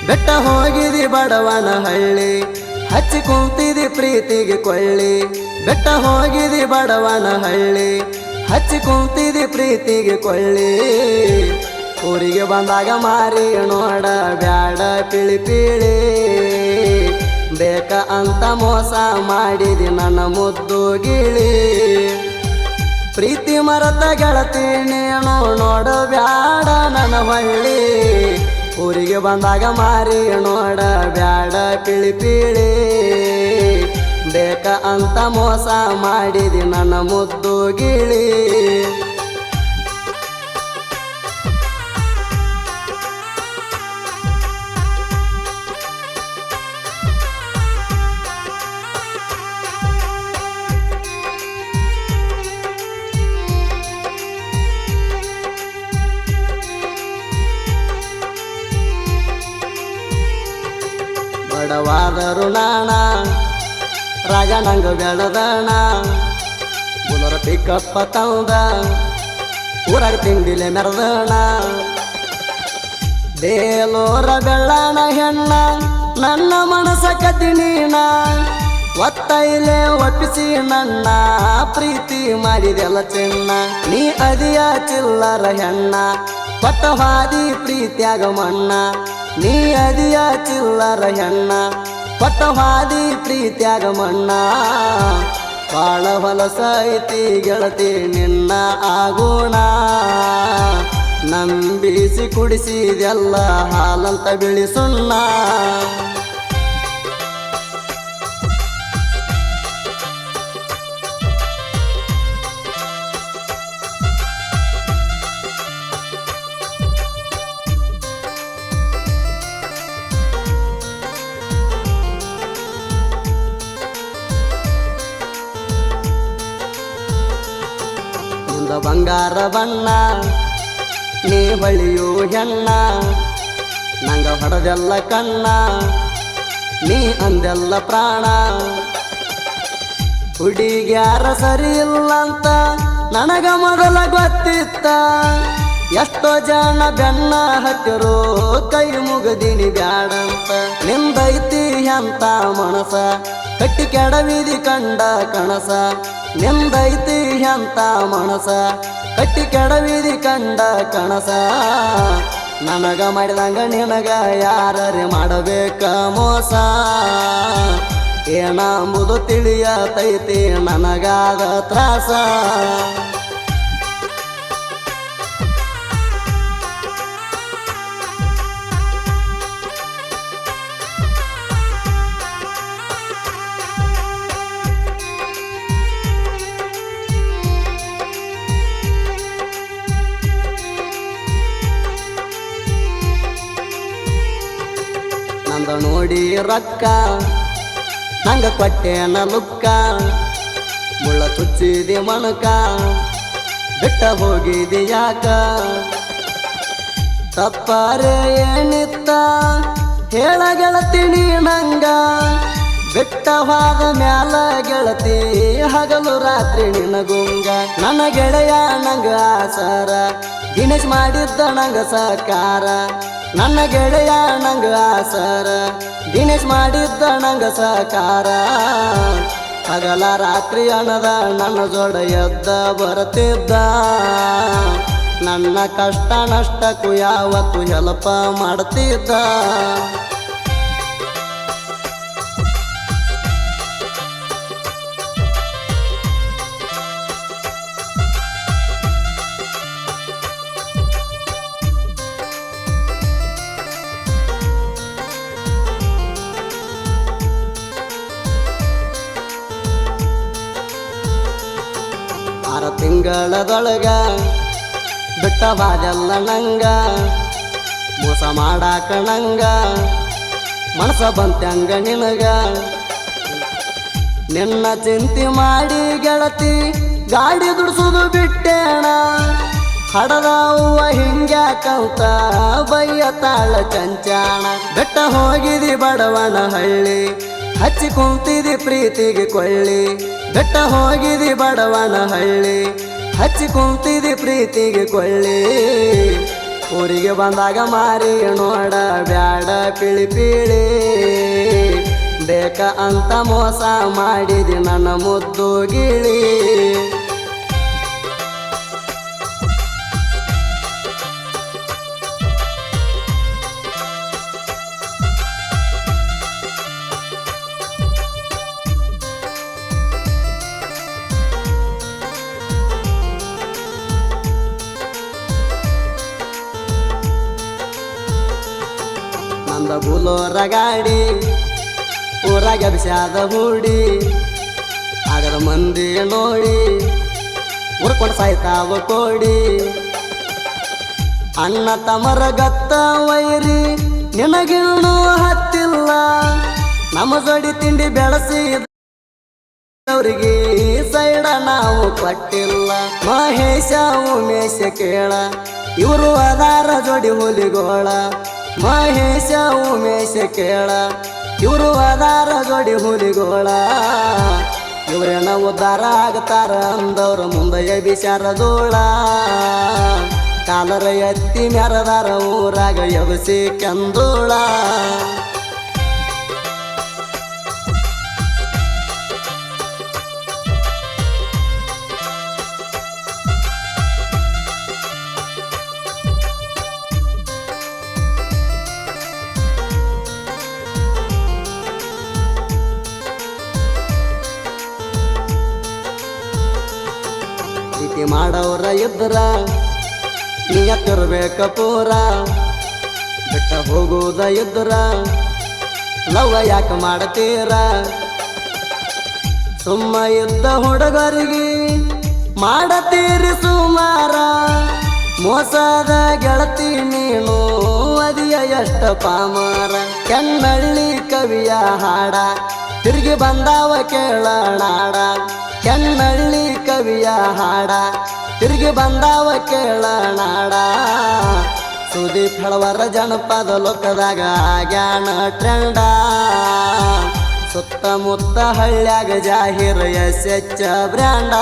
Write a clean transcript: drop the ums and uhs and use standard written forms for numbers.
ಬೆಟ್ಟ ಹೋಗಿದಿ ಬಡವನ ಹಳ್ಳಿ ಹಚ್ಚಿ ಕುಂತಿದಿ ಪ್ರೀತಿಗೆ ಕೊಳ್ಳಿ ಬೆಟ್ಟ ಹೋಗಿದಿ ಬಡವನ ಹಳ್ಳಿ ಹಚ್ಚಿ ಕುಂತಿದಿ ಪ್ರೀತಿಗೆ ಕೊಳ್ಳಿ ಊರಿಗೆ ಬಂದಾಗ ಮಾರಿ ನೋಡ ಬ್ಯಾಡ ಪಿಳಿ ಪಿಳಿ ಬೇಕ ಅಂತ ಮೋಸ ಮಾಡಿದಿ ನನ್ನ ಮುದ್ದು ಗಿಳಿ ಪ್ರೀತಿ ಮರತ ಗೆಳತಿ ನೀನು ನೋಡ ಬ್ಯಾಡ ನನ್ನ ಹಳ್ಳಿ ಊರಿಗೆ ಬಂದಾಗ ಮಾರಿ ನೋಡ ಬ್ಯಾಡ ಪಿಳಿ ಪಿಳಿ ಬೇಕ ಅಂತ ಮೋಸ ಮಾಡಿದಿ ನನ್ನ ಮುದ್ದು ಗಿಳಿ ಬಡವಾದರು ನಾಣ ರಾಗ ನಂಗ ಬೆಳದಣ ಬುಲರ ಪಿಕಪ್ಪ ತಂದ ಊರಾಗ ತಿಂಡಿಲೆ ಮೆರದಣ ಬೇಲೋರ ಬೆಳ್ಳಣ ಹೆಣ್ಣ ನನ್ನ ಮನಸ ಕದ್ದಿ ನೀಣ ಒತ್ತೈಲೆ ಒಪ್ಪಿಸಿ ನನ್ನ ಪ್ರೀತಿ ಮಾಡಿದೆಲ್ಲ ಚಿನ್ನ ನೀ ಅದಿಯ ಚಿಲ್ಲರ ಹೆಣ್ಣ ಕೊಟ್ಟ ಹಾದಿ ಪ್ರೀತಿಯಾಗ ಮಣ್ಣ ನೀ ಅದಿಯ ಚಿಲ್ಲರ ಹೆಣ್ಣ ಕೊಟ್ಟ ಹಾದಿ ಪ್ರೀತಿಯಾಗ ಮಣ್ಣ ಬಾಳ ಹೊಲಸೈತಿ ಗೆಳತಿ ನಿನ್ನ ಆಗೋಣ ನಂಬಿಸಿ ಕುಡಿಸಿದೆಲ್ಲ ಹಾಲಂತ ಬಿಳಿ ಸುಣ್ಣ ಬಂಗಾರ ಬಣ್ಣ ನೀ ಹೊಳಿಯು ಹೆಣ್ಣ ನಂಗ ಹೊಡೆದೆಲ್ಲ ಕಣ್ಣ ನೀ ಅಂದೆಲ್ಲ ಪ್ರಾಣ ಹುಡುಗ್ಯಾರ ಸರಿ ಇಲ್ಲಂತ ನನಗ ಮೊದಲ ಗೊತ್ತಿತ್ತ ಎಷ್ಟೋ ಜನ ಬೆನ್ನ ಹತ್ತಿರೋ ಕೈ ಮುಗದಿನಿ ಬ್ಯಾಡಂತ ನಿಂದೈತಿ ಅಂತ ಮನಸ ಕಟ್ಟಿ ಕೆಡವಿದಿ ಕಂಡ ಕಣಸ ನಿಂದೈತಿ ಅಂತ ಮನಸ ಕಟ್ಟಿ ಕೆಡವಿದಿ ಕಂಡ ಕಣಸ ನನಗ ಮಾಡಿದಂಗ ನಿನಗ ಯಾರೇ ಮಾಡಬೇಕ ಮೋಸ ಏನಂಬುದು ತಿಳಿಯತೈತಿ ನನಗಾದ ತ್ರಾಸ ನಂದ ನೋಡಿ ರೊಕ್ಕ ನಂಗ ಕೊಟ್ಟೆನ ಲುಕ್ಕ ಮುಳ್ಳ ಚುಚ್ಚಿದಿ ಮಣಕ ಬಿಟ್ಟ ಹೋಗಿದಿ ಯಾಕ ತಪ್ಪಾರೆ ಏನಿತ್ತ ಹೇಳ ಗೆಳತಿ ನೀ ನಂಗ ಬಿಟ್ಟ ಹೋದ ಮ್ಯಾಲ ಗೆಳತಿ ಹಗಲು ರಾತ್ರಿ ನಿನಗುಂಗ ನನ್ನ ಗೆಳೆಯ ನಂಗ ಆಸಾರ ದಿನೇಶ್ ಮಾಡಿದ್ದ ನಂಗ ಸಕಾರ ನನ್ನ ಗೆಳೆಯ ನಂಗ ಆಸರ ದಿನೇಶ್ ಮಾಡಿದ್ದ ನಂಗ ಸಕಾರ ಹಗಲ ರಾತ್ರಿ ಅನ್ನದ ನನ್ನ ಜೋಡ ಎದ್ದ ಬರುತ್ತಿದ್ದ ನನ್ನ ಕಷ್ಟ ನಷ್ಟಕ್ಕೂ ಯಾವತ್ತು ಹೆಲ್ಪ್ ಮಾಡ್ತಿದ್ದ ತಿಂಗಳದೊಳಗ ಬಿಟ್ಟವಾದೆಲ್ಲ ನಂಗ ಮೋಸ ಮಾಡಾಕ ನಂಗ ಮನಸ ಬಂತಂಗ ನಿನಗ ನಿನ್ನ ಚಿಂತೆ ಮಾಡಿ ಗೆಳತಿ ಗಾಡಿ ದುಡ್ಸುದು ಬಿಟ್ಟೇಣ ಹಡದ ಹೂವ ಹಿಂಗ್ಯಾಕಂತ ಬಯ್ಯ ತಾಳ ಚಂಚಾಣ ಬೆಟ್ಟ ಹೋಗಿದಿ ಬಡವನ ಹಳ್ಳಿ ಹಚ್ಚಿ ಕುಂತಿದಿ ಪ್ರೀತಿಗೆ ಕೊಳ್ಳಿ ಬೆಟ್ಟ ಹೋಗಿದಿ ಬಡವನ ಹಳ್ಳಿ ಹಚ್ಚಿ ಕುಂತಿದಿ ಪ್ರೀತಿಗೆ ಕೊಳ್ಳಿ ಊರಿಗೆ ಬಂದಾಗ ಮಾರಿ ನೋಡ ಬ್ಯಾಡ ಪಿಳಿ ಪಿಳಿ ಬೇಕ ಅಂತ ಮೋಸ ಮಾಡಿದಿ ನನ್ನ ಮುದ್ದು ಗಿಳಿ. ನಂದ ಬುಲೋರ ಗಾಡಿ ಊರಾಗ ಬಿಸಾದ ಹೂಡಿ ಆಗದ ಮಂದಿ ನೋಡಿ ಉರ್ಕೊಂಡು ಸಾಯ್ತಾವ ಕೋಡಿ. ಅಣ್ಣ ತಮರ ಗತ್ತ ವೈರಿ ನಿನಗಿನ್ನೂ ಹತ್ತಿಲ್ಲ, ನಮ್ಮ ಜೋಡಿ ತಿಂಡಿ ಬೆಳೆಸಿದವ್ರಿಗೆ ಸೈಡ ನಾವು ಕೊಟ್ಟಿಲ್ಲ. ಮಹೇಶ ಉಮೇಶ ಕೇಳ ಇವರು ಅದಾರ ಜೋಡಿ ಹುಲಿಗೋಳ. ಮಹೇಶ ಉಮೇಶ ಕೇಳ ಇವರು ಅದಾರ ಜೋಡಿ ಹುಲಿಗೋಳ. ಇವ್ರೇನ ಉದ್ಧಾರ ಆಗ್ತಾರ ಅಂದವ್ರ ಮುಂದೆ ಎಬಿಸಾರದೋಳ. ಕಾಲರ ಎತ್ತಿ ಮೆರದಾರ ಊರಾಗ ಎಬಸಿ ಕೆಂದೋಳ. ಪ್ರೀತಿ ಮಾಡವ್ರ ಇದ್ರ ನಿಯತ್ತಿರ್ಬೇಕ ಪೂರ, ಬಿಟ್ಟ ಹೋಗುವುದ ಇದ್ರ ಲವ್ ಯಾಕೆ ಮಾಡತೀರ. ಸುಮ್ಮ ಇದ್ದ ಹುಡುಗರಿಗೆ ಮಾಡತೀರಿ ಸುಮಾರ, ಮೋಸದ ಗೆಳತಿ ನೀನು ಅದಿಯ ಎಷ್ಟ ಪಾಮಾರ. ಕೆನ್ನಳ್ಳಿ ಕವಿಯ ಹಾಡ ತಿರುಗಿ ಬಂದಾವ ಕೇಳನಾಡ. ಕೆನ್ನಳ್ಳಿ ಕವಿಯ ಹಾಡ ತಿರುಗಿ ಬಂದಾವ ಕೇಳನಾಡ. ಸುದೀಪ್ ಹೇಳವರ ಜನಪದ ಲೋಕದಾಗ ಆಗ್ಯಾನ ಟ್ರೆಂಡ. ಸುತ್ತಮುತ್ತ ಹಳ್ಳ್ಯಾಗ ಜಾಹೀರ್ ಎಸ್ ಎಚ್ ಬ್ರ್ಯಾಂಡ.